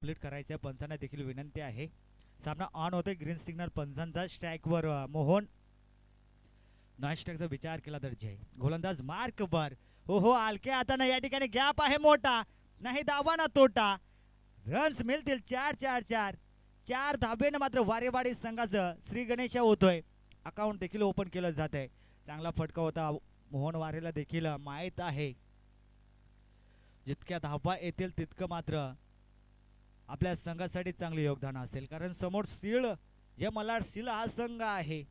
Complete करायचं आहे. पंचांना देखील विनंती आहे. सामना ऑन होतोय. ग्रीन सिग्नल पंचांचा. स्ट्राईकवर मोहन. नॉन स्ट्राईकचा विचार केला तर जय. गोलंदाज मार्क बर. हो हो हलके हातानं या ठिकाणी गॅप आहे मोठा. नाही धावा ना तोटा. रन्स मिळतील 4-4-4. 4 धाबेनं मात्र वारेवाडी संघाचं श्री गणेश होतोय. अकाउंट देखील ओपन केलं जात आहे. चांगला फटका होता. मोहन वारेला देखील माहीत आहे जितक्या धाबा येतील तितकं मात्र आपल्या संघासाठी चांगले योगदान असेल. कारण समोर सीळ जे मलाड सीळ हा संघ आहे.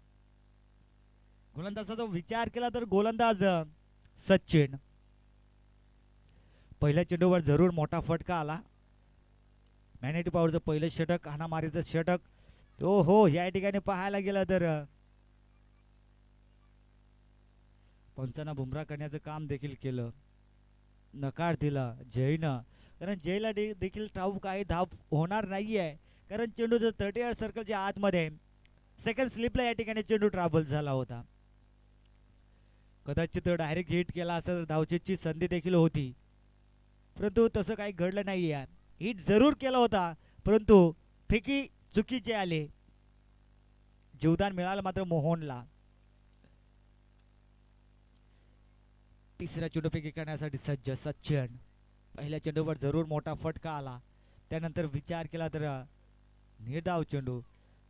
गोलंदाजाचा विचार केला तर गोलंदाज सचिन. पहिल्या चेंडूवर जरूर मोठा फटका आला. मॅनेटी पॉवरचं पहिलं षटक, हाणामारीचं षटक. हो हो या ठिकाणी पाहायला गेलं तर पंचांना बुमरा करण्याचं काम देखील केलं. नकार दिला जयनं. कारण जयला देखील ठाऊक आहे धाव होणार नाहीये. कारण चेंडू जर 38 सर्कलच्या आतमध्ये सेकंड स्लिपला या ठिकाणी चेंडू ट्रॅव्हल झाला होता. कदाचित डायरेक्ट हिट केला असता तर धावचीची संधी देखील होती. परंतु तसं काही घडलं नाहीये. हिट जरूर केला होता परंतु फेकी चुकीचे आले. जीवदान मिळालं मात्र मोहनला. तिसऱ्या चेंडूपैकी करण्यासाठी सज्ज सचिन. पहिल्या चेंडूवर जरूर मोठा फटका आला. त्यानंतर विचार केला तर निर्धाव चेंडू.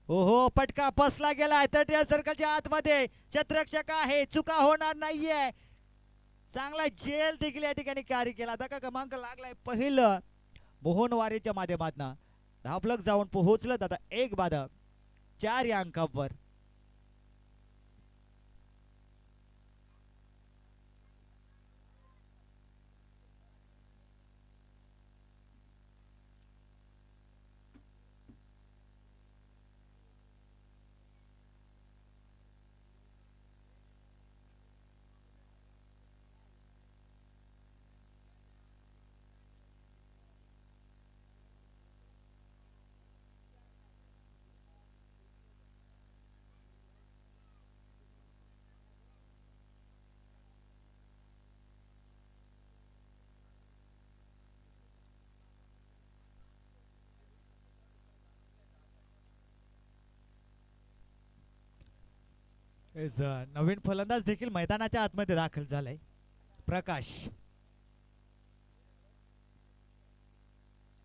हो हो फटका फसला गेला. 38 सर्कलच्या आतमध्ये क्षेत्ररक्षक आहे. चुका होणार नाहीये. चांगला जेल देखील या ठिकाणी कार्य केला. धक्का क्रमांक लागलाय पहिलं मोहन वारेच्या माध्यमातून. धावलक जाऊन पोहोचलं. आता 1 बाद 4 या अंकावर. नवीन फलंदाज देखील मैदानाच्या आतमध्ये दाखल झालाय. प्रकाश.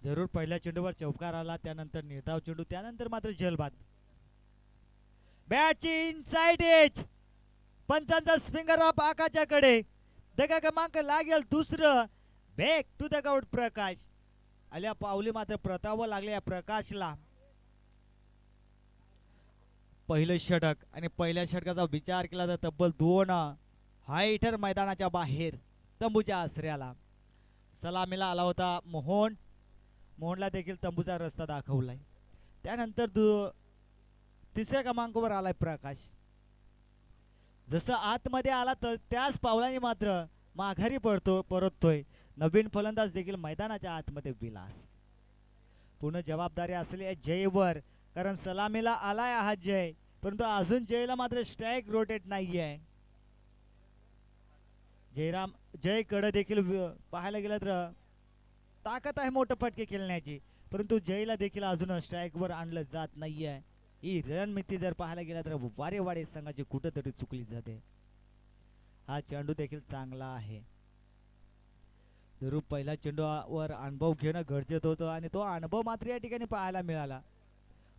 जरूर पहिल्या चेंडूवर चौकार आला. त्यानंतर निर्धाव चेंडू. त्यानंतर मात्र जलबाद. बॅटची इनसाइड एज. पंचांचा स्विंगर ऑफ आकाशाकडे. धक्का क्रमांक लागेल दुसरं. Back to the out Prakash. आल्या पावली मात्र प्रताव लागले या प्रकाशला. पहिलं षटक आणि पहिल्या षटकाचा विचार केला तर तब्बल 2 हायटर मैदानाच्या बाहेर तंबूच्या आश्रयाला. सलामीला आला होता मोहन. मोहनला देखील तंबूचा रस्ता दाखवलाय. त्यानंतर तिसऱ्या क्रमांकावर आलाय प्रकाश. जसं आतमध्ये आला तर त्याच पावलाने मात्र माघारी परततोय. नवीन फलंदाज देखील मैदानाच्या आतमध्ये विलास. पूर्ण जबाबदारी असलेल्या जयवर. कारण सलामीला आलाय हा जय परंतु अजून जयला मात्र स्ट्राईक रोटेट नाहीये. जय कडे देखील पाहायला गेलं तर ताकद आहे मोठं फटके खेळण्याची परंतु जयला देखील अजून स्ट्राईक वर आणलं जात नाहीये. ही रणनीती जर पाहायला गेला तर वारेवाडी संघाची कुठेतरी चुकली जाते. हा चेंडू देखील चांगला आहे. जरूर पहिल्या चेंडूवर अनुभव घेणं गरजेचं होतं आणि तो अनुभव मात्र या ठिकाणी पाहायला मिळाला.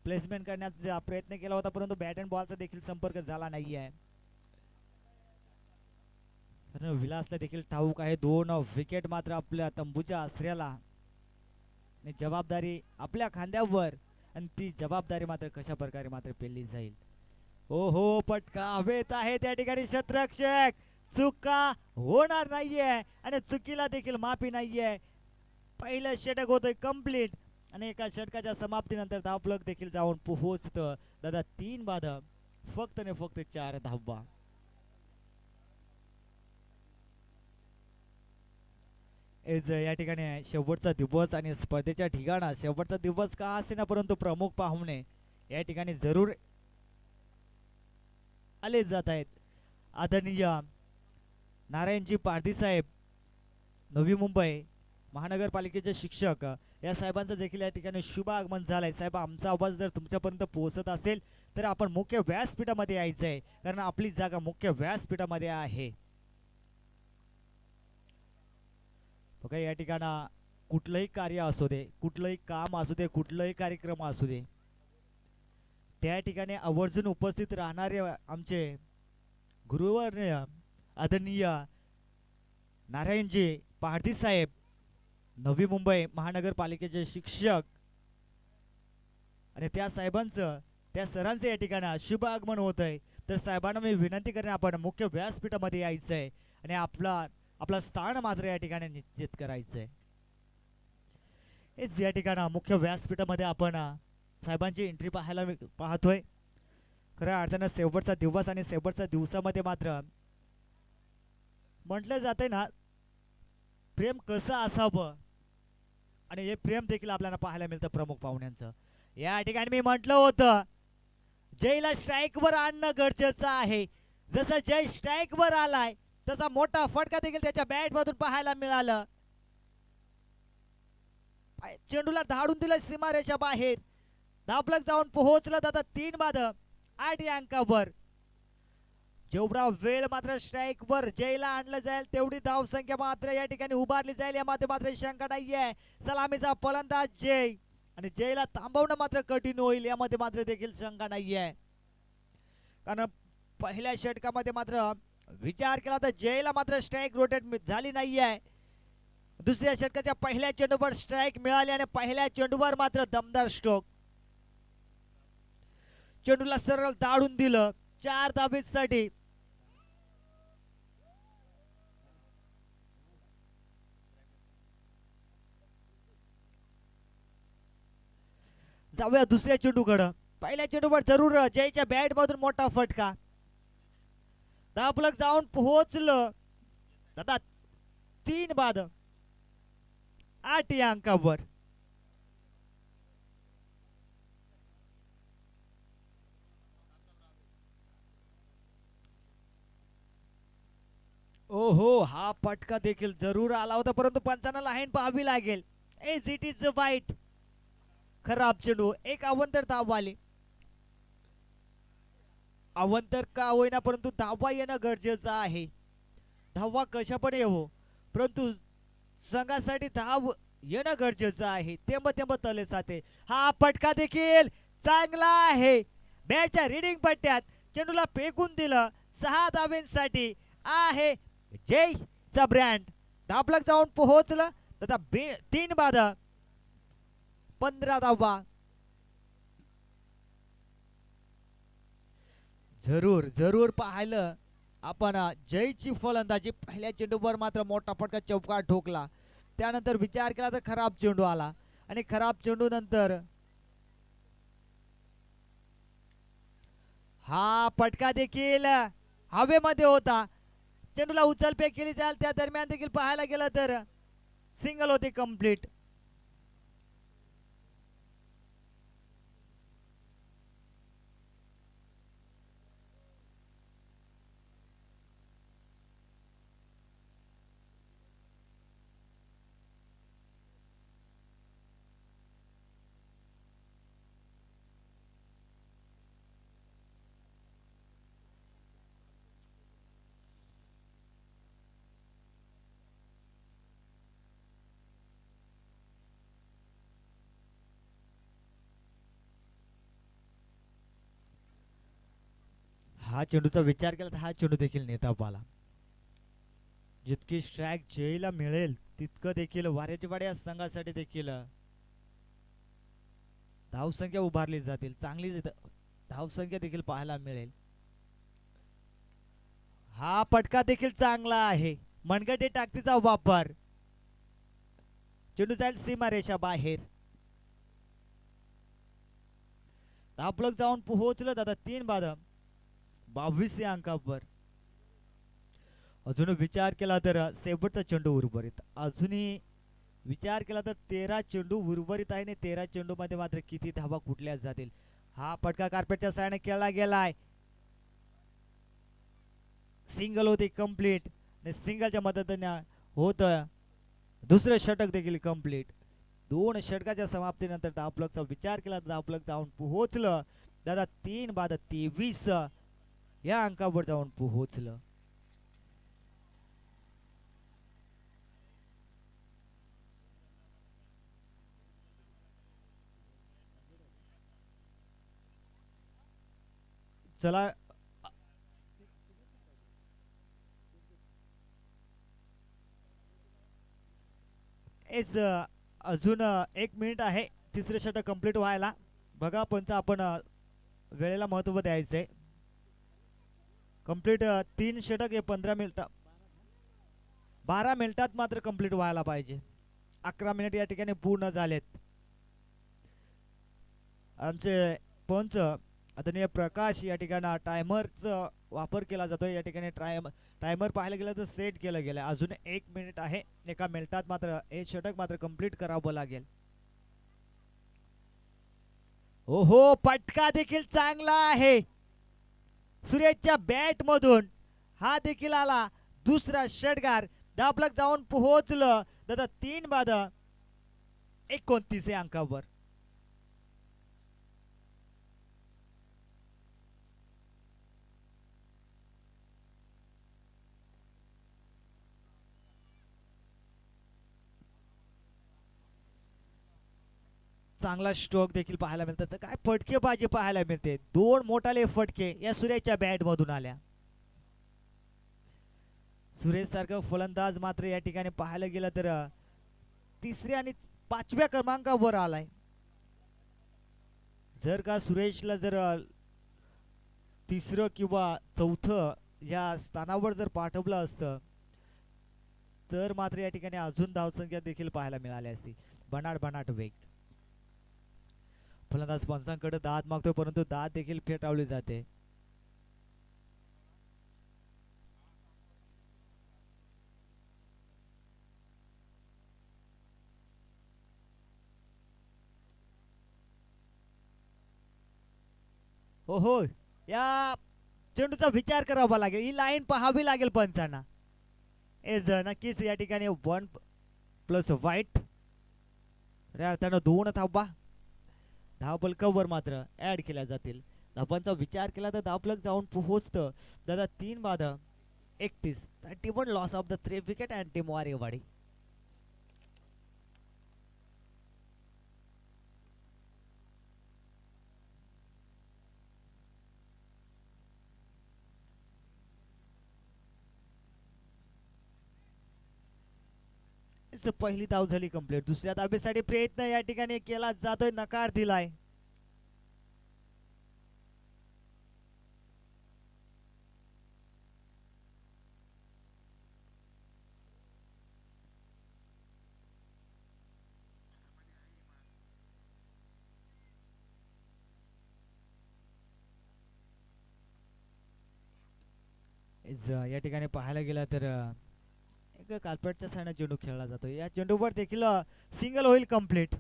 प्लेसमेंट करण्याचा प्रयत्न केला होता परंतु बॅट अँड बॉलचा देखील संपर्क झाला नाहीये. विलासला देखील ठाऊक आहे 2 विकेट मात्र आपल्या तंबूच्या आश्रयाला. जबाबदारी आपल्या खांद्यावर आणि ती जबाबदारी मात्र कशा प्रकारे मात्र पेलली जाईल. हो हो फटका हवेत आहे त्या ठिकाणी. क्षेत्ररक्षक. चुका होणार नाहीये आणि चुकीला देखील माफी नाहीये. पहिलं षटक होतंय कंप्लीट आणि एका षटकाच्या समाप्तीनंतर धावफलक देखील जाऊन पोहोचतं. दादा 3 बाद फक्त ने फक्त 4 धावा. या ठिकाणी शेवटचा दिवस आणि स्पर्धेच्या ठिकाणा शेवटचा दिवस का असेना परंतु प्रमुख पाहुणे या ठिकाणी जरूर आले जात आहेत. आदरणीय नारायणजी पारधी साहेब, नवी मुंबई महानगरपालिकेचे शिक्षक या साहेबांचं देखील या ठिकाणी शुभ आगमन झालंय. साहेब, आमचा आवाज जर तुमच्यापर्यंत पोहोचत असेल तर आपण मुख्य व्यासपीठामध्ये यायचं आहे, कारण आपली जागा मुख्य व्यासपीठामध्ये आहे. बघा, या ठिकाणा कुठलंही कार्य असू दे, कुठलंही काम असू दे, कुठलाही कार्यक्रम असू दे, त्या ठिकाणी आवर्जून उपस्थित राहणारे आमचे गुरुवर्य आदरणीय नारायणजी पहाडदी साहेब, नवी मुंबई महानगरपालिकेचे शिक्षक, आणि त्या साहेबांचं, त्या सरांचं या ठिकाणी शुभ आगमन होत आहे. तर साहेबांना मी विनंती करेन, आपण मुख्य व्यासपीठामध्ये यायचं आहे आणि आपला स्थान मात्र या ठिकाणी निश्चित करायचं आहे. हेच या ठिकाणी मुख्य व्यासपीठामध्ये आपण साहेबांची एंट्री पाहतोय. खऱ्या अर्थानं शेवटचा दिवस आणि शेवटच्या दिवसामध्ये मात्र म्हटलं जाते ना, प्रेम कसं असावं, आणि हे प्रेम देखील आपल्याला पाहायला मिळतं प्रमुख पाहुण्यांचं. या ठिकाणी मी म्हटलं होतं, जयला स्ट्राईक वर आणणं गरजेचं आहे. जसं जय स्ट्राईक वर आलाय तसा मोठा फटका देखील त्याच्या बॅट मधून पाहायला मिळालं. चेंडूला धाडून दिलं सीमारेषा बाहेर, धापलक जाऊन पोहोचलं दादा 3 बाद 8 या अंकावर. जेवढा वेळ मात्र स्ट्राईक वर जयला आणलं जाईल तेवढी धाव संख्या मात्र या ठिकाणी उभारली जाईल, यामध्ये मात्र शंका नाहीये. सलामीचा फलंदाज जय, आणि जयला थांबवणं मात्र कठीण होईल, यामध्ये मात्र देखील शंका नाहीये. कारण पहिल्या षटकामध्ये मात्र विचार केला तर जयला मात्र स्ट्राईक रोटेट झाली नाहीये. दुसऱ्या षटकाच्या पहिल्या चेंडूवर स्ट्राईक मिळाली आणि पहिल्या चेंडूवर मात्र दमदार स्ट्रोक. चेंडूला सरळ दाडून दिलं 4 धाबीसाठी. जाऊया दुसऱ्या चेंडूकडं. पहिल्या चेंडूवर जरूर जयच्या बॅट मधून मोठा फटका, धापलक जाऊन पोहोचलं दादा 3 बाद 8 या अंकावर. ओहो, हा फटका देखील जरूर आला होता, परंतु पंचांना लाईन पाहावी लागेल. एज इट इज वाईट. खराब चेंडू, एक अवंतर धाव आली. अवंतर का होईना परंतु धावा येणं गरजेचं आहे. धावा कशा पण येवो, परंतु संघासाठी धाव येणं गरजेचं आहे. तेंब तले साथे. हा फटका देखील चांगला आहे. बॅटच्या रीडिंग पट्ट्यात चेंडूला फेकून दिलं. 6 धावांसाठी आहे जयचा ब्रँड. धापलक जाऊन पोहोचलं तथा 3 बाद 15 धावा. जरूर जरूर पाहिलं आपण जयची फलंदाजी. पहिल्या चेंडूवर मात्र मोठा फटका चौकार ठोकला, त्यानंतर विचार केला तर खराब चेंडू आला, आणि खराब चेंडू नंतर हा फटका देखील हवेमध्ये होता. चेंडूला उचलफेक केली जाईल, त्या दरम्यान देखील पाहायला गेलं तर सिंगल होते कंप्लीट. हा चेंडूचा विचार केला तर हा चेंडू देखील नेता पाला. जितकी स्ट्राईक जयला मिळेल तितकं देखील वाऱ्याची वाड्या या संघासाठी देखील धावसंख्या उभारली जातील, चांगली धावसंख्या देखील पाहायला मिळेल. हा फटका देखील चांगला आहे. मनगटे टाकतीचा वापर. चेंडू जाईल सीमारेषा बाहेर. धापलक जाऊन पोहोचलं दादा 3 बाद 22 या अंकावर. अजून विचार केला तर शेवटचा चेंडू उर्वरित. अजूनही विचार केला तर 13 चेंडू उर्वरित आहे, आणि 13 चेंडू मध्ये मात्र किती धावा कुठल्या जातील. हा फटका कार्पेटच्या साहाय्याने खेळला गेलाय. सिंगल होते कंप्लीट, आणि सिंगलच्या मदतीने होत दुसरं षटक देखील कंप्लीट. 2 षटकाच्या समाप्तीनंतर धावफलकचा विचार केला तर धावफलक जाऊन पोहोचलं दादा 3 बाद 23 या अंकावर जाऊन पोहोचलं. चला एस अजून 1 मिनिट आहे तिसरे षटक कंप्लीट व्हायला. बघा पंच आपण वेळेला महत्व द्यायचंय. कंप्लीट 3 षटक हे 15 मिनिट 12 मिनिटात मात्र कंप्लीट व्हायला पाहिजे. 11 मिनिट या ठिकाणी पूर्ण झालेत. आमचे पंच आदरणीय प्रकाश या ठिकाणी टायमरचा वापर केला जातोय. या ठिकाणी टायमर पाहायला गेलं तर सेट केलं गेलं. अजून 1 मिनिट आहे. 1 मिनिटात मात्र हे षटक मात्र कंप्लीट करावं लागेल. ओहो पटका देखील चांगला आहे सुरेशच्या बॅट मधून. हा देखील आला दुसरा षटकार. धावफलक जाऊन पोहोचलं दादा 3 बाद 29 या अंकावर. चांगला स्ट्रोक देखील पाहायला मिळतात. तर काय फटकेबाजी पाहायला मिळते. 2 मोठाले फटके या सूर्याच्या बॅट मधून आल्या. सुरेश सारखं फलंदाज मात्र या ठिकाणी पाहायला गेलं तर तिसऱ्या आणि 5व्या क्रमांकावर आलाय. जर का सुरेशला जर तिसरं किंवा चौथं या स्थानावर जर पाठवलं असतं तर मात्र या ठिकाणी अजून धावसंख्या देखील पाहायला मिळाली असती. बनाट वेग. फलंदाज पंचांकडे दाद मागतोय परंतु दाद देखील फेटावली जाते. हो या चेंडूचा विचार करावा लागेल. ही लाईन पाहावी लागेल पंचांना. एस नक्कीच या ठिकाणी 1 + वाईट अर्थानं 2 धावा धावफलकावर मात्र ऍड केल्या जातील. धावांचा विचार केला तर धावफलक जाऊन पोहोचतं दादा 3 बाद 31. 31 loss of the 3 wicket and team Warewadi. पहिली धाव झाली कंप्लीट. दुसऱ्या धावेसाठी प्रयत्न या ठिकाणी केला जातोय. नकार दिलाय. या ठिकाणी पाहायला गेला तर कार्पेटच्या साईडने चेंडू खेळला जातो. या चेंडूवर देखील सिंगल होईल कंप्लीट.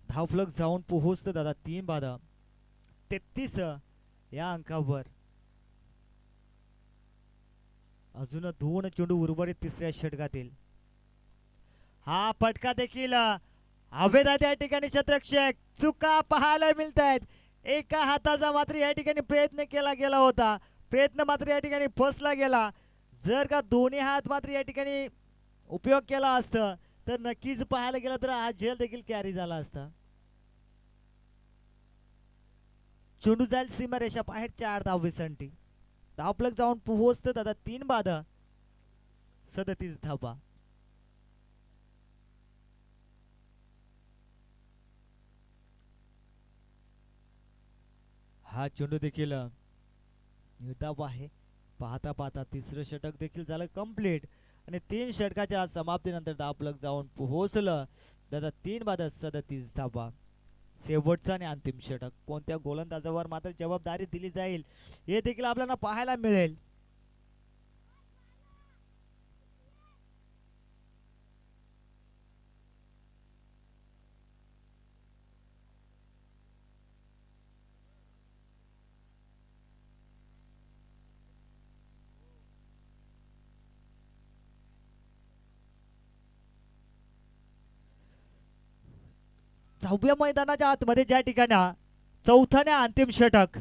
धावफलक जाऊन पोहोचतं दादा 3 बाद 33 या अंकावर. अजून 2 चेंडू उर्वरित तिसऱ्या षटकातील. हा फटका देखील हवेत या ठिकाणी क्षेत्ररक्षक चुका पाहायला मिळत आहेत. एका हाताचा मात्र या ठिकाणी प्रयत्न केला गेला होता. प्रयत्न मात्र या ठिकाणी फसला गेला. जर का दोन्ही हात मात्र या ठिकाणी उपयोग केला असता तर नक्कीच पाहायला गेला तर हा झेल देखील कॅरी झाला असता. चेंडू जाईल सीमारेषा बाहेर 4 धावेसाठी. धावफलक जाऊन पोहोचतं दादा 3 बाद 37 धावा. हा चेंडू देखील निर्धाव आहे. पाहता पाहता तिसरं षटक देखील झालं कंप्लीट आणि 3 षटकाच्या समाप्तीनंतर धावफलक जाऊन पोहोचलं दादा 3 बाद 37 धावा. शेवटचा आणि अंतिम षटक. कोणत्या गोलंदाजावर मात्र जबाबदारी दिली जाईल हे देखील आपल्याला पाहायला मिळेल. सहाव्या मैदानाच्या आतमध्ये ज्या ठिकाणी चौथा आणि अंतिम षटक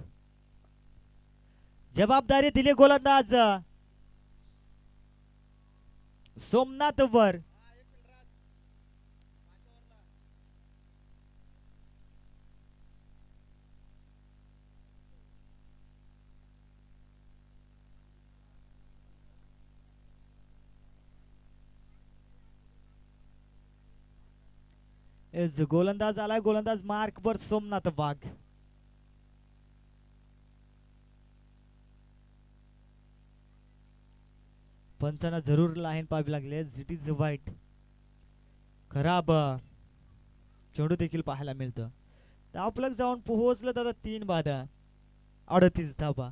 जबाबदारी दिली गोलंदाज सोमनाथ वर. गोलंदाज आलाय, गोलंदाज मार्क वर सोमनाथ वाघ. पंचांना जरूर लाईन पाहावी लागली. इट इज वाईट. खराब चेंडू देखील पाहायला मिळतं. धावफलक जाऊन पोहोचलं तर 3 बाद 38 धावा.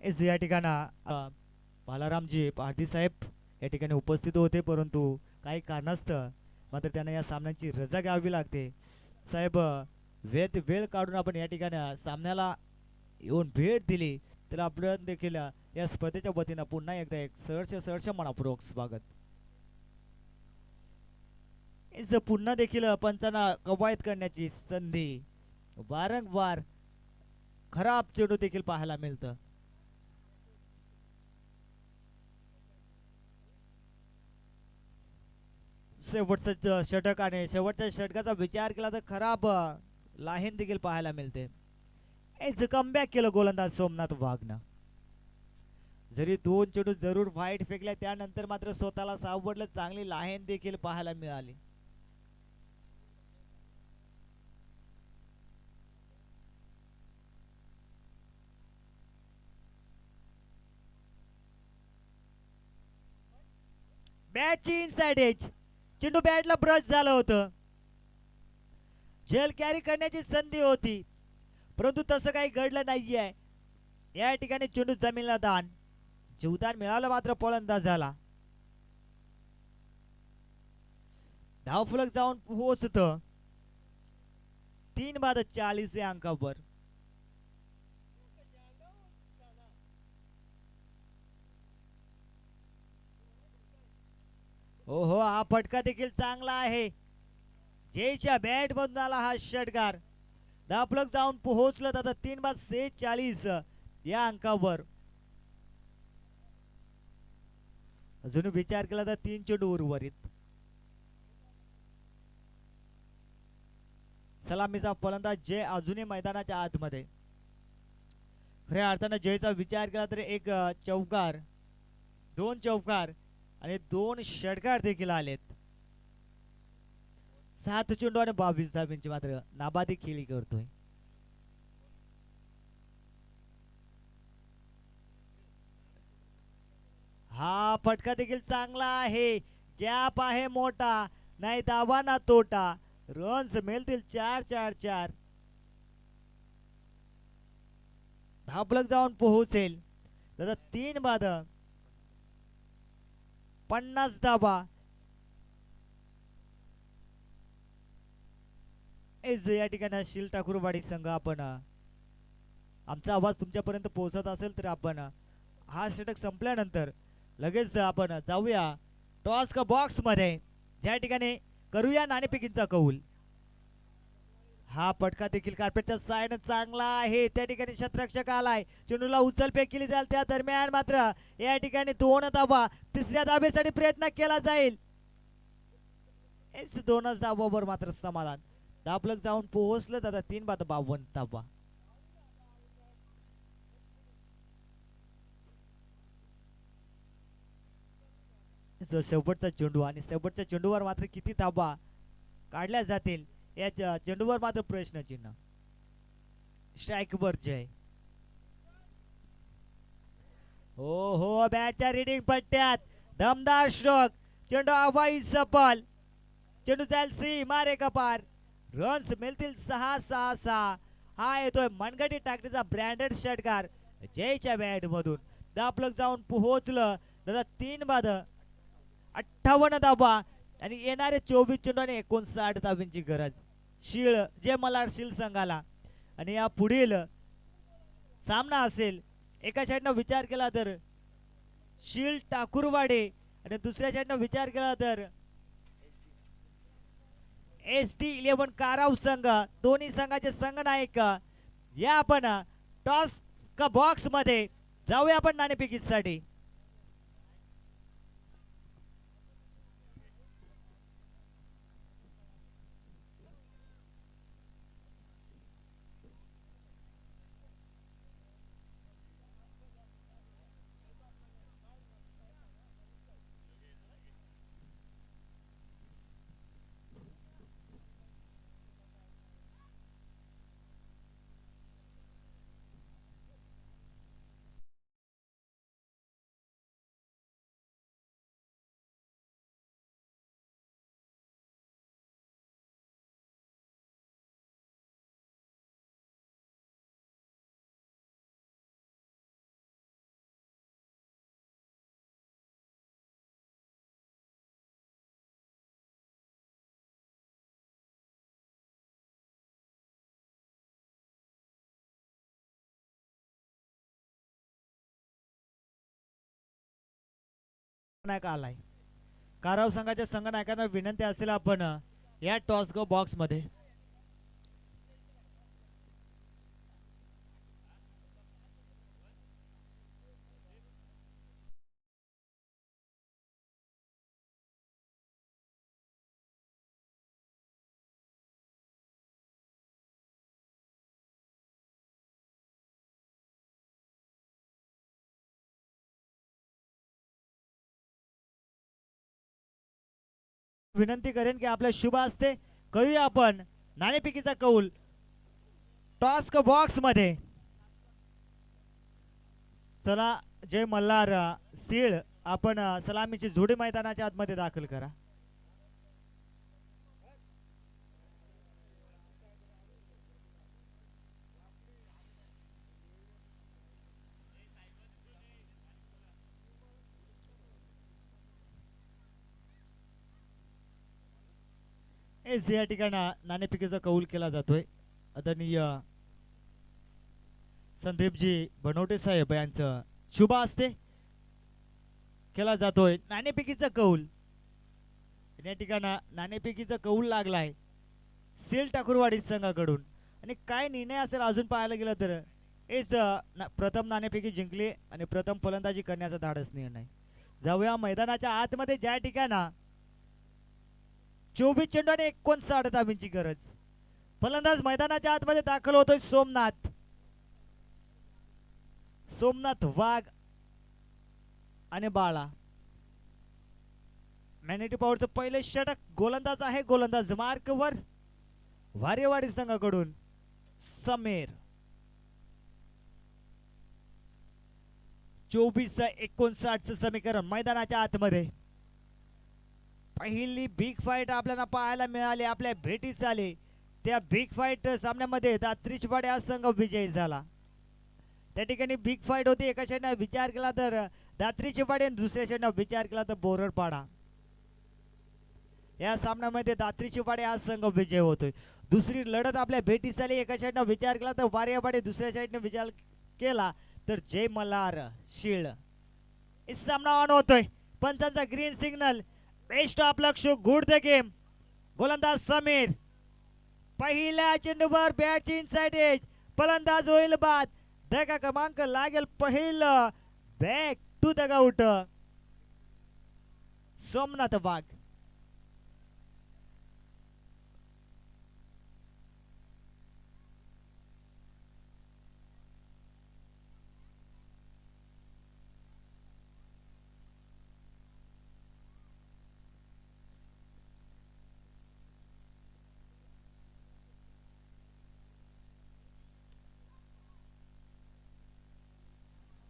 या ठिकाणी बालारामजी पारधी साहेब या ठिकाणी उपस्थित होते, परंतु काही कारणास्तव मात्र त्यांना या सामन्याची रजा घ्यावी लागते. साहेब वेळ काढून आपण या ठिकाणी सामन्याला येऊन भेट दिली तर आपण देखील या स्पर्धेच्या वतीनं पुन्हा एकदा एक सहर्ष मनापूर्वक स्वागत. पुन्हा देखील पंचांना कवायत करण्याची संधी. वारंवार खराब चेंडू देखील पाहायला मिळतं. शेवटचं षटक आणि शेवटच्या षटकाचा विचार केला तर खराब लाईन देखील पाहायला मिळते. कमबॅक केलं गोलंदाज सोमनाथ वाघनं. जरी 2 चेंडू जरूर वाईट फेकल्या, त्यानंतर मात्र स्वतःला सावरलं. चांगली लाईन देखील पाहायला मिळाली. बॅटची इनसाइड एज. चेंडू बॅटला ब्रश झालं होतं. झेल कॅरी करण्याची संधी होती, परंतु तसं काही घडलं नाहीये. या ठिकाणी चेंडू जमिनीला दान. जीवदान मिळालं मात्र फलंदाज झाला. धावफलक जाऊन पोहोचत 3 बाद 40 या अंकावर. ओहो, हा फटका देखील चांगला आहे. जयच्या बॅट मधून आला हा षटकार. धावफलक जाऊन पोहोचलं आता 3 बाद 46 या अंकावर. अजून विचार केला तर 3 चेंडू उर्वरित. सलामीचा फलंदाज जय अजूनही मैदानाच्या आतमध्ये. खऱ्या अर्थानं जयचा विचार केला तर एक चौकार, 2 चौकार आणि 2 षटकार देखील आलेत. 7 चेंडू आणि 22 धावांची मात्र नाबादी खेळी करतोय. हा फटका देखील चांगला आहे. गॅप आहे मोठा, नाही धावा ना तोटा. रन्स मिळतील 4-4-4. धावफलक जाऊन पोहोचेल दादा 3 बाद 50 धावा. या ठिकाणी शील ठाकूरवाडी संघ आपण आमचा आवाज तुमच्यापर्यंत पोहोचत असेल तर आपण हा षटक संपल्यानंतर लगेच आपण जाऊया टॉस का बॉक्स मध्ये. ज्या ठिकाणी करूया नाणेफेकीचा कौल. हा फटका देखील कार्पेटच्या साइड चांगला आहे. त्या ठिकाणी शतरक्षक आलाय. चेंडूला उचलफेक केली जाईल. त्या दरम्यान मात्र या ठिकाणी 2 धावा. तिसऱ्या धावेसाठी प्रयत्न केला जाईल. 2च धावावर मात्र समाधान. धावफलक जाऊन पोहोचलं दादा 3 बाद 52 धावा. शेवटचा चेंडू आणि शेवटच्या चेंडूवर मात्र किती धावा काढल्या जातील या चेंडूवर मात्र प्रश्नचिन्ह. स्ट्राईकवर जय. हो हो, बॅटच्या रीडिंग पट्ट्यात दमदार स्ट्रोक. चेंडू हवाई सफल. चेंडू जाईल सी मारे कपार. रन्स मिळतील 6-6-6. हा येतोय मनगटी टाकण्याचा ब्रँडेड षटकार जयच्या बॅट मधून. धावफलक जाऊन पोहोचलं दादा 3 बाद 58 धावा आणि येणारे 24 चेंडू आणि 59 धावांची गरज शीळ जे मलाड शील संघाला. आणि या पुढील सामना असेल एका साईडनं विचार केला तर शील ठाकूरवाडे आणि दुसऱ्या साईडनं विचार केला तर SD11 काराव संघ दोन्ही संघाचे संघनायक या आपण टॉस का बॉक्स मध्ये जाऊया आपण नाणेफेकीसाठी. आलाय काराव संघाच्या संघनायकांना विनंती असेल आपण या टॉस गो बॉक्स मध्ये. विनंती करेन की आपल्या शुभ हस्ते करूया आपण नाणेफेकीचा कौल टॉस क बॉक्स मध्ये. चला जय मल्हार सीळ आपण सलामीची जोडी मैदानाच्या आतमध्ये दाखल करा. या ठिकाणी नाणेफेकीचा कौल केला जातोय. आदरणीय संदीपजी बनवटे साहेब यांचं शुभ हस्ते केला जातोय नाणेफेकीचा कौल. या ठिकाणी नाणेफेकीचा कौल लागलाय सेल ठाकूरवाडी संघाकडून आणि काय निर्णय असेल अजून पाहायला गेलं तर हेच प्रथम नाणेफेकी जिंकली आणि प्रथम फलंदाजी करण्याचा धाडस निर्णय. जाऊया मैदानाच्या आतमध्ये ज्या ठिकाणी 24 चेंडू आणि 59 धावांची गरज. फलंदाज मैदानाच्या आतमध्ये दाखल होतोय सोमनाथ वाघ आणि बाळा. मॅनेटी पॉवरचं पहिले षटक गोलंदाज आहे. गोलंदाज मार्कवर वारेवाडी संघाकडून समीर. 24-59 समीकरण मैदानाच्या आतमध्ये. पहिली बिग फाईट आपल्याला पाहायला मिळाली आपल्या भेटीस आली. त्या बिग फाईट सामन्यामध्ये दात्रीचवाडे हा संघ विजयी झाला. त्या ठिकाणी बिग फाईट होती. एका साईडने विचार केला तर दात्रीचवाडे आणि दुसऱ्या साईडने विचार केला तर बोरडपाडा. या सामन्यामध्ये दात्रीचवाडे हा संघ विजय होतोय. दुसरी लढत आपल्या भेटीस आली. एका साईडने विचार केला तर वारेवाडे, दुसऱ्या साईडने विचार केला तर जय मल्हार शीळ. इस सामना ऑन होतोय. पंचांचा green signal. Best of luck show good the game. गोलंदाज समीर पहिल्या चेंडूवर बॅटची इनसाइड एज. फलंदाज होईल बाद. धक्का क्रमांक लागेल पहिलं. Back to the out Somnath Wagh.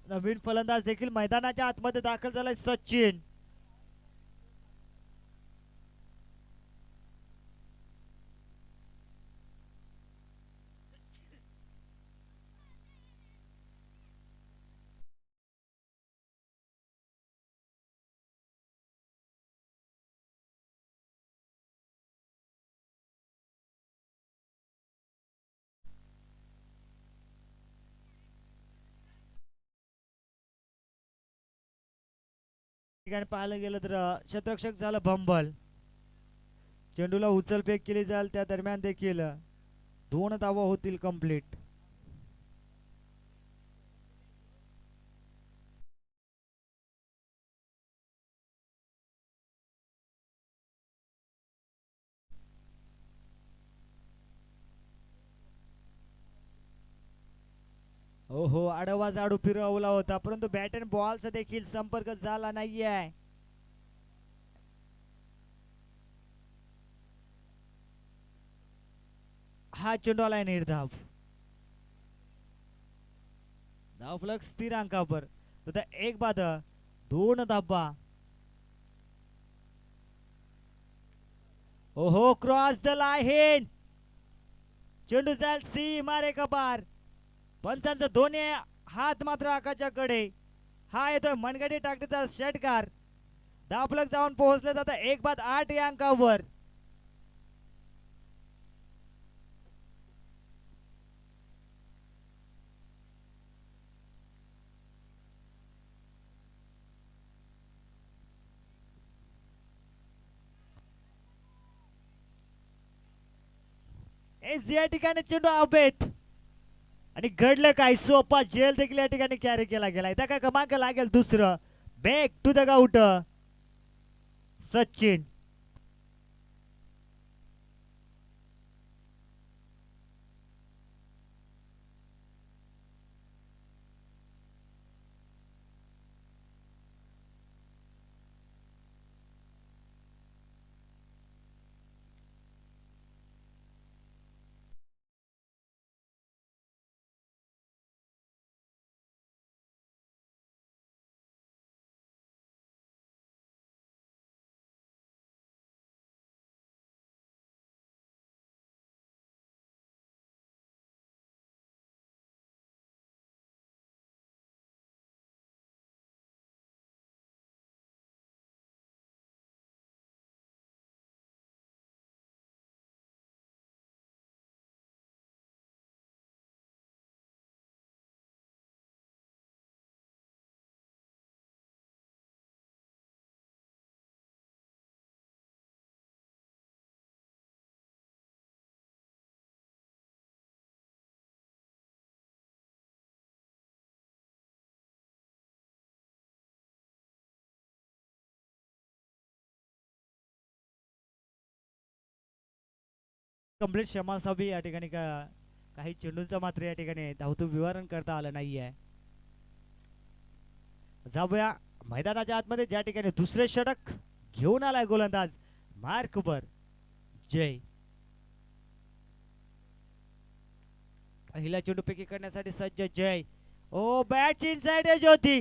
नवीन फलंदाज देखील मैदानाच्या आतमध्ये दाखल झालाय सचिन. ठिकाणी पाहायला गेलं तर क्षेत्ररक्षक झालं भंबल. चेंडूला उचलफेक केली जाईल त्या दरम्यान देखील 2 धावा होतील कंप्लीट. हो आडवा जाडू फिरवला होता परंतु बॅट अँड बॉलचा देखील संपर्क झाला नाहीये. हा चेंडू आलाय निर्धाव. धावफलक स्थिर अंकावर. तर एक बाद 2 धाबा. ओहो क्रॉस द लाईन. चेंडू जाईल सी मारे कपार. पंचांचा दोन्ही हात मात्र आकाशाकडे. हा येतोय मनगटी टाकण्याचा षटकार. धावफलक जाऊन पोहोचले जातं 1 बाद 8 या अंकावर. या ठिकाणी चेंडू अवैध आणि घडलं काय सोपा जेल देखील या ठिकाणी कॅरी केला गेलाय. त्या काय क्रमांक लागेल दुसरं. बॅक टू द गाउट सचिन. कंप्लीट क्षमा असावी या ठिकाणी काही चेंडूंचा मात्र या ठिकाणी धावतो विवरण करता आलं नाहीये. जाऊया मैदानाच्या आतमध्ये ज्या ठिकाणी दुसरे षटक घेऊन आलाय गोलंदाज मार्कवर जय. पहिला चेंडू पैकी करण्यासाठी सज्ज जय. ओ बॅट इनसाइड एज होती.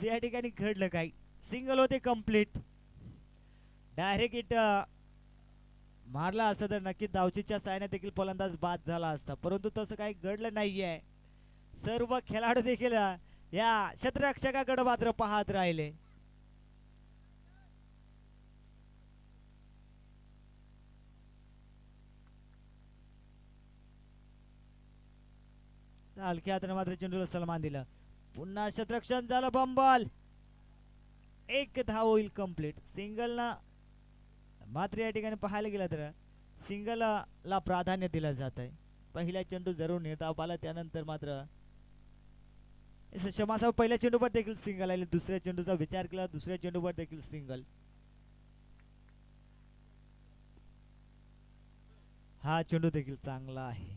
या ठिकाणी घडलं काय. सिंगल होते कंप्लीट. डायरेक्ट इट मारला असता तर नक्की धावचीच्या साहाय्याने देखील फलंदाज बाद झाला असता परंतु तसं काही घडलं नाहीये. सर्व खेळाडू देखील या क्षेत्ररक्षकाकडे मात्र पाहत राहिले. हलक्या हाताने मात्र चेंडूला सन्मान दिला. पुन्हा क्षेत्ररक्षण झालं बंबल. 1 धाव होईल कंप्लीट. सिंगल ना मात्र या ठिकाणी पाहायला गेलं तर सिंगल ला प्राधान्य दिलं जात आहे. पहिला चेंडू जरूर निर्धाव आला त्यानंतर मात्र क्षमासाहेब पहिल्या चेंडूवर देखील सिंगल आले. दुसऱ्या चेंडूचा विचार केला दुसऱ्या चेंडूवर देखील सिंगल. हा चेंडू देखील चांगला आहे.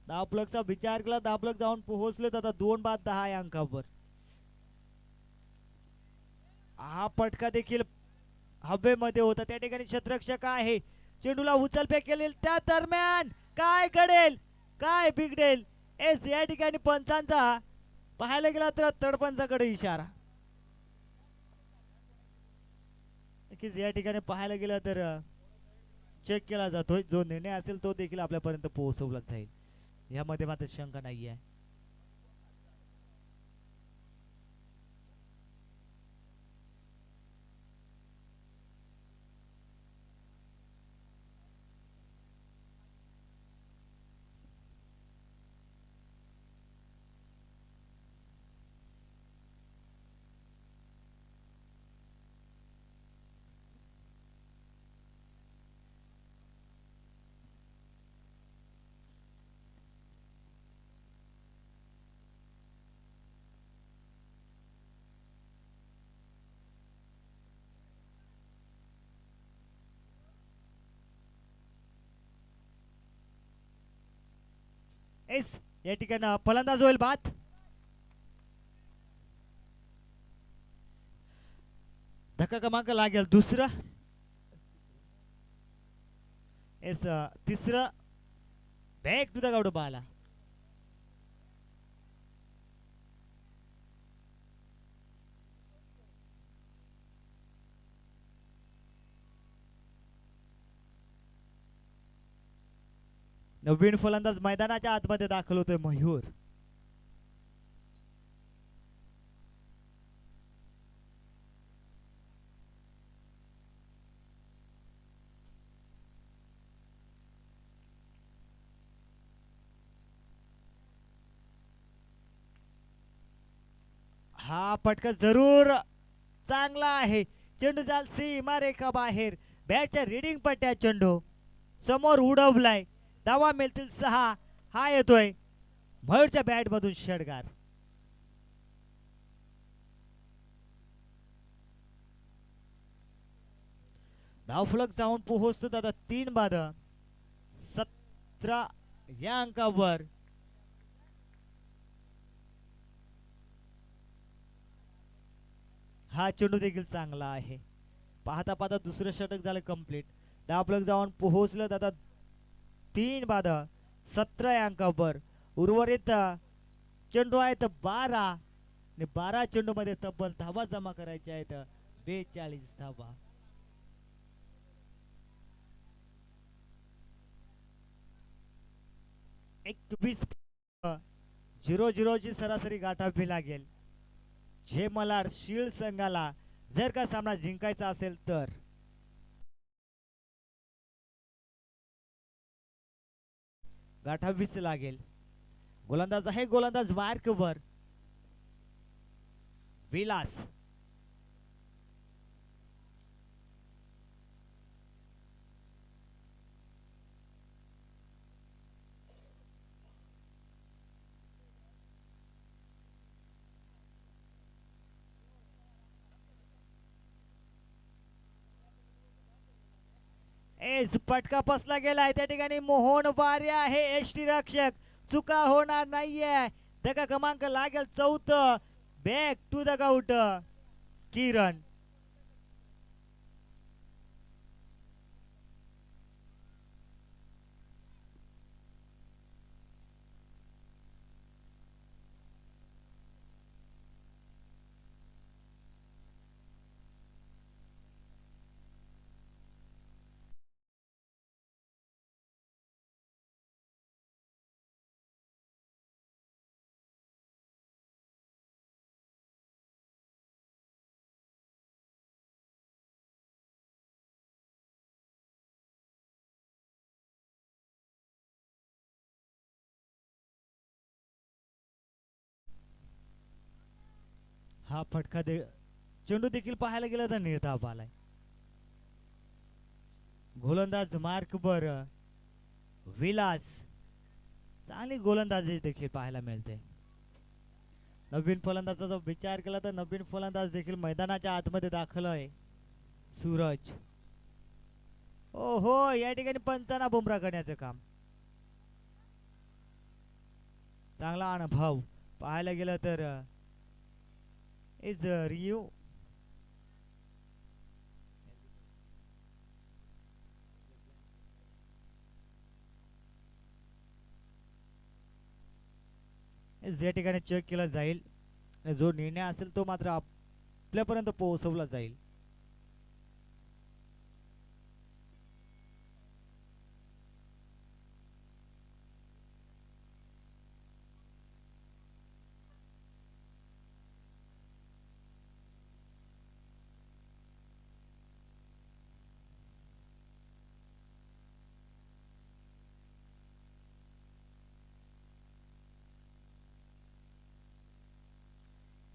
धावफलकचा विचार केला धावफलक जाऊन पोहोचले आता 2 बाद 10 या अंकावर. हा पटका देखील हवेमध्ये होता त्या ठिकाणी क्षेत्ररक्षक आहे. चेंडूला उचलफेक केली त्या दरम्यान काय घडेल काय बिघडेल. या ठिकाणी पंचांचा पाहायला गेला तर तडपंचाकडे इशारा. नक्कीच या ठिकाणी पाहायला गेला तर चेक केला जातोय. जो निर्णय असेल तो देखील आपल्यापर्यंत पोहोचवला जाईल यामध्ये मात्र शंका नाहीये. एस या ठिकाणी फलंदाज होईल बाद. धक्का क्रमांक लागेल दुसरं. एस तिसरं. बॅक टू द गावड बाला. नवीन फलंदाज मैदानाच्या आतमध्ये दाखल होतोय मयूर. हा फटका जरूर चांगला आहे. चेंडू जाल सीमा रेखा बाहेर. बॅटच्या रीडिंग पट्ट्या चेंडू समोर उडवलाय. धावा मिळतील 6. हा येतोय मयूरच्या बॅट मधून षटकार. धावफलक जाऊन पोहोचतो आता 3 बाद. 17 या अंकावर. हा चेंडू देखील चांगला आहे. पाहता पाहता दुसरं षटक झालं कंप्लीट. धावफलक जाऊन पोहोचलं आता 3 बाद. 17 या अंकावर. उर्वरित चेंडू आहेत 12 आणि 12 चेंडू मध्ये तब्बल धावा जमा करायच्या आहेत 42 धावा. एक 0-0 ची सरासरी गाठावी लागेल जे मलाड शीळ संघाला जर का सामना जिंकायचा असेल तर. गाठावीच लागेल. गोलंदाज आहे गोलंदाज मार्कवर विलास. एस पटका फसला गेलाय त्या ठिकाणी मोहन वारे आहे एसटी रक्षक. चुका होणार नाहीये. धक्का क्रमांक लागेल 4. बॅक टू द आउट किरण. हा फटका चेंडू देखील पाहायला गेला तर निर्धाव आलाय. गोलंदाज मार्कवर विलास. चांगली गोलंदाजी देखील पाहायला मिळते. नवीन फलंदाजाचा विचार केला तर नवीन फलंदाज देखील मैदानाच्या आतमध्ये दाखल आहे सूरज. ओहो या ठिकाणी पंचांना बुमरा करण्याचं काम. चांगला अनुभव पाहायला गेलं तर इज रिओ. या ठिकाणी चेक केला जाईल. जो निर्णय असेल तो मात्र आपल्यापर्यंत पोहोचवला जाईल.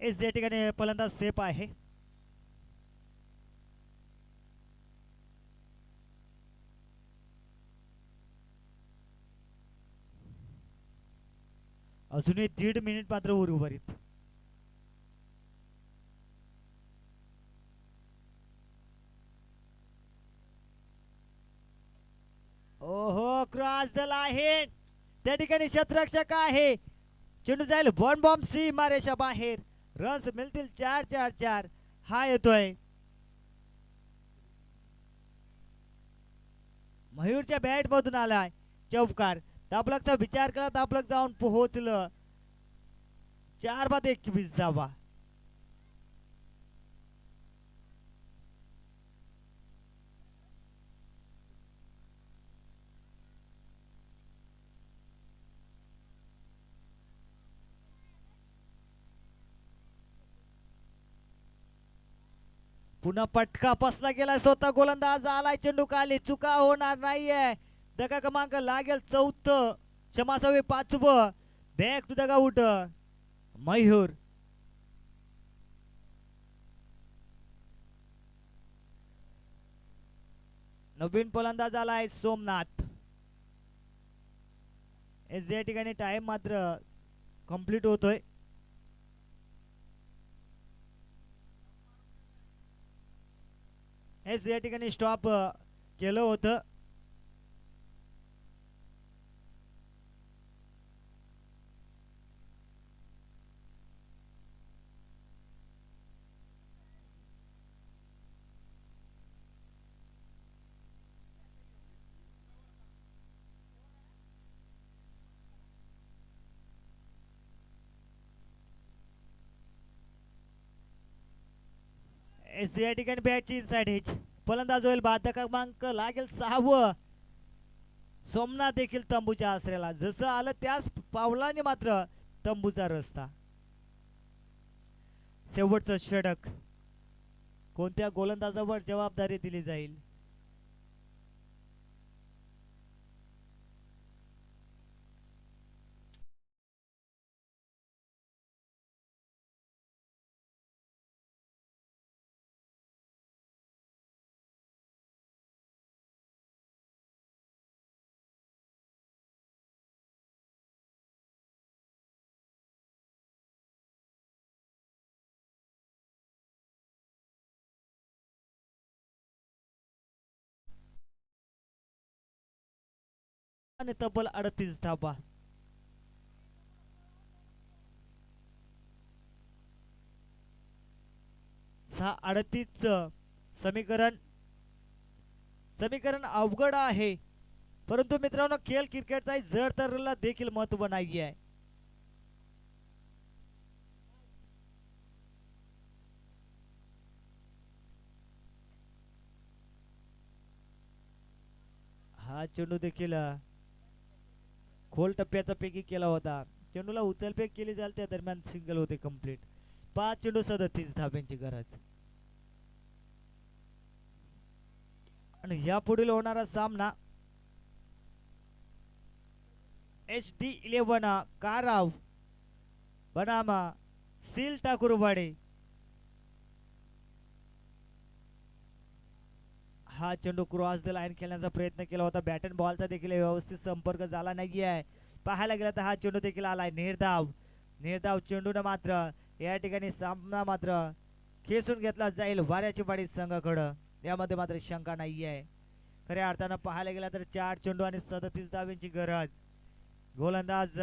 इस या ठिकाणी फलंदाज सेफ आहे. अजूनही 1.5 मिनिट मात्र उर्वरित. ओहो क्रॉस द लाईन. त्या ठिकाणी शतरक्षक आहे. चेंडू जाईल बॉन बॉम्ब सीमारेषा बाहेर. रन्स मिळतील 4-4-4. हा येतोय मयूरच्या बॅट मधून आलाय चौकार. दाबलकचा विचार करा, दाबलक जाऊन पोहोचलं. 4 बाद 21 धावा. पुन्हा पटका बसला गेला. स्वतः गोलंदाज आलाय. चेंडू खाली. चुका होणार नाहीये. धक्का क्रमांक लागेल 4. क्षमासावे 5वं. Back to the out. Mayur नवीन फलंदाज आलाय सोमनाथ. या ठिकाणी टाइम मात्र कंप्लीट होतोय. या ठिकाणी स्टॉप केलं होतं. या ठिकाणी बॅटची इनसाइड हिच. फलंदाज होईल बाद. क्रमांक लागेल 6वं. सोमनाथ देखील तंबूच्या आसऱ्याला. जसं आलं त्याच पावलाने मात्र तंबूचा रस्ता. शेवटचं षटक. कोणत्या गोलंदाजावर जबाबदारी दिली जाईल. आणि तब्बल 38 धावा. सहा 38 समीकरण अवघड आहे. परंतु मित्रांनो खेळ क्रिकेटचा जड तरला देखील महत्व नाही आहे. हा चेंडू देखील खोल टप्प्याचा पैकी केला होता. चेंडूला उचलफेक केली जाईल त्या दरम्यान सिंगल होते कंप्लीट. 5 चेंडू 37 धाब्यांची गरज. आणि या पुढील होणारा सामना HD11 काराव बनामा सील ठाकूरवाडे. हा चेंडू क्रॉस द लाईन खेळण्याचा प्रयत्न केला होता. बॅट अँड बॉलचा देखील व्यवस्थित संपर्क झाला नाही आहे. पाहायला गेला तर हा चेंडू देखील आलाय. निर्धाव चेंडून मात्र या ठिकाणी सामना मात्र खेचून घेतला जाईल वाऱ्याची पाडी संघाकडं. यामध्ये मात्र शंका नाही आहे. खऱ्या अर्थानं पाहायला गेला तर 4 चेंडू आणि 37 धाव्यांची गरज. गोलंदाज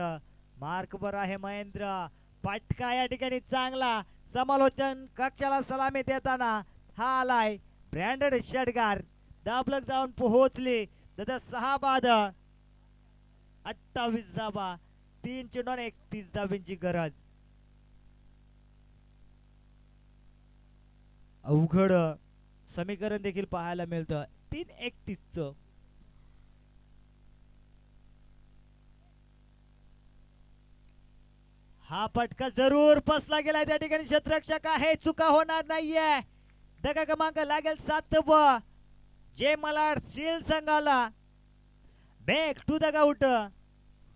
मार्कवर आहे महेंद्र. पटका या ठिकाणी चांगला. समालोचन कक्षाला सलामी देताना हा आलाय ब्रँडेड षटकार. दाबलक जाऊन पोहोचले. 6 बाद 28 धावा. 3 चेंडू आणि 31 धाव्यांची गरज. अवघड समीकरण देखील पाहायला मिळतं. 3-31. हा फटका जरूर बसला गेला. त्या ठिकाणी क्षेत्ररक्षक आहे. चुका होणार नाहीये. धक्का क्रमांक लागेल 7वा. जे मलाड शील संघाला. Back to the out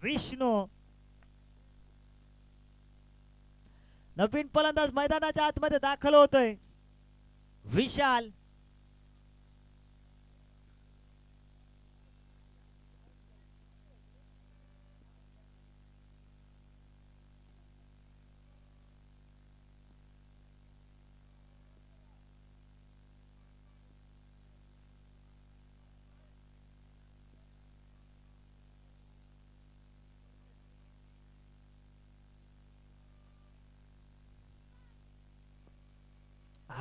Vishnu. नवीन फलंदाज मैदानाच्या आतमध्ये दाखल होतोय. विशाल.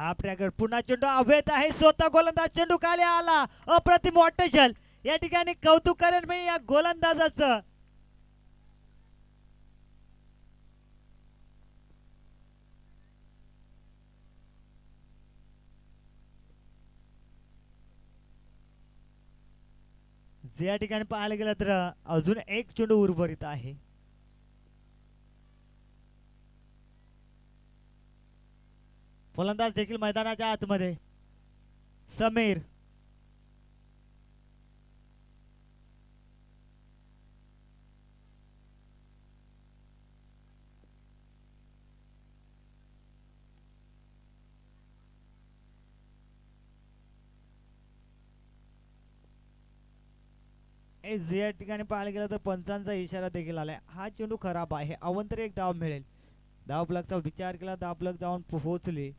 आपल्याकडे पुन्हा चेंडू हवेत आहे. स्वतः गोलंदाज चेंडू खाली आला. अप्रतिम वाटतं झल. या ठिकाणी कौतुक करेन मी या गोलंदाजाचं. या ठिकाणी पाहायला गेलं तर अजून एक चेंडू उर्वरित आहे. फलंदाज देखील मैदानाच्या आतमध्ये. समीर या ठिकाणी पाहायला गेलं तर पंचांचा इशारा देखील आलाय. हा चेंडू खराब आहे. अवंतर एक धाव मिळेल. धाव प्लगचा विचार केला, धाव प्लग जाऊन पोहोचले.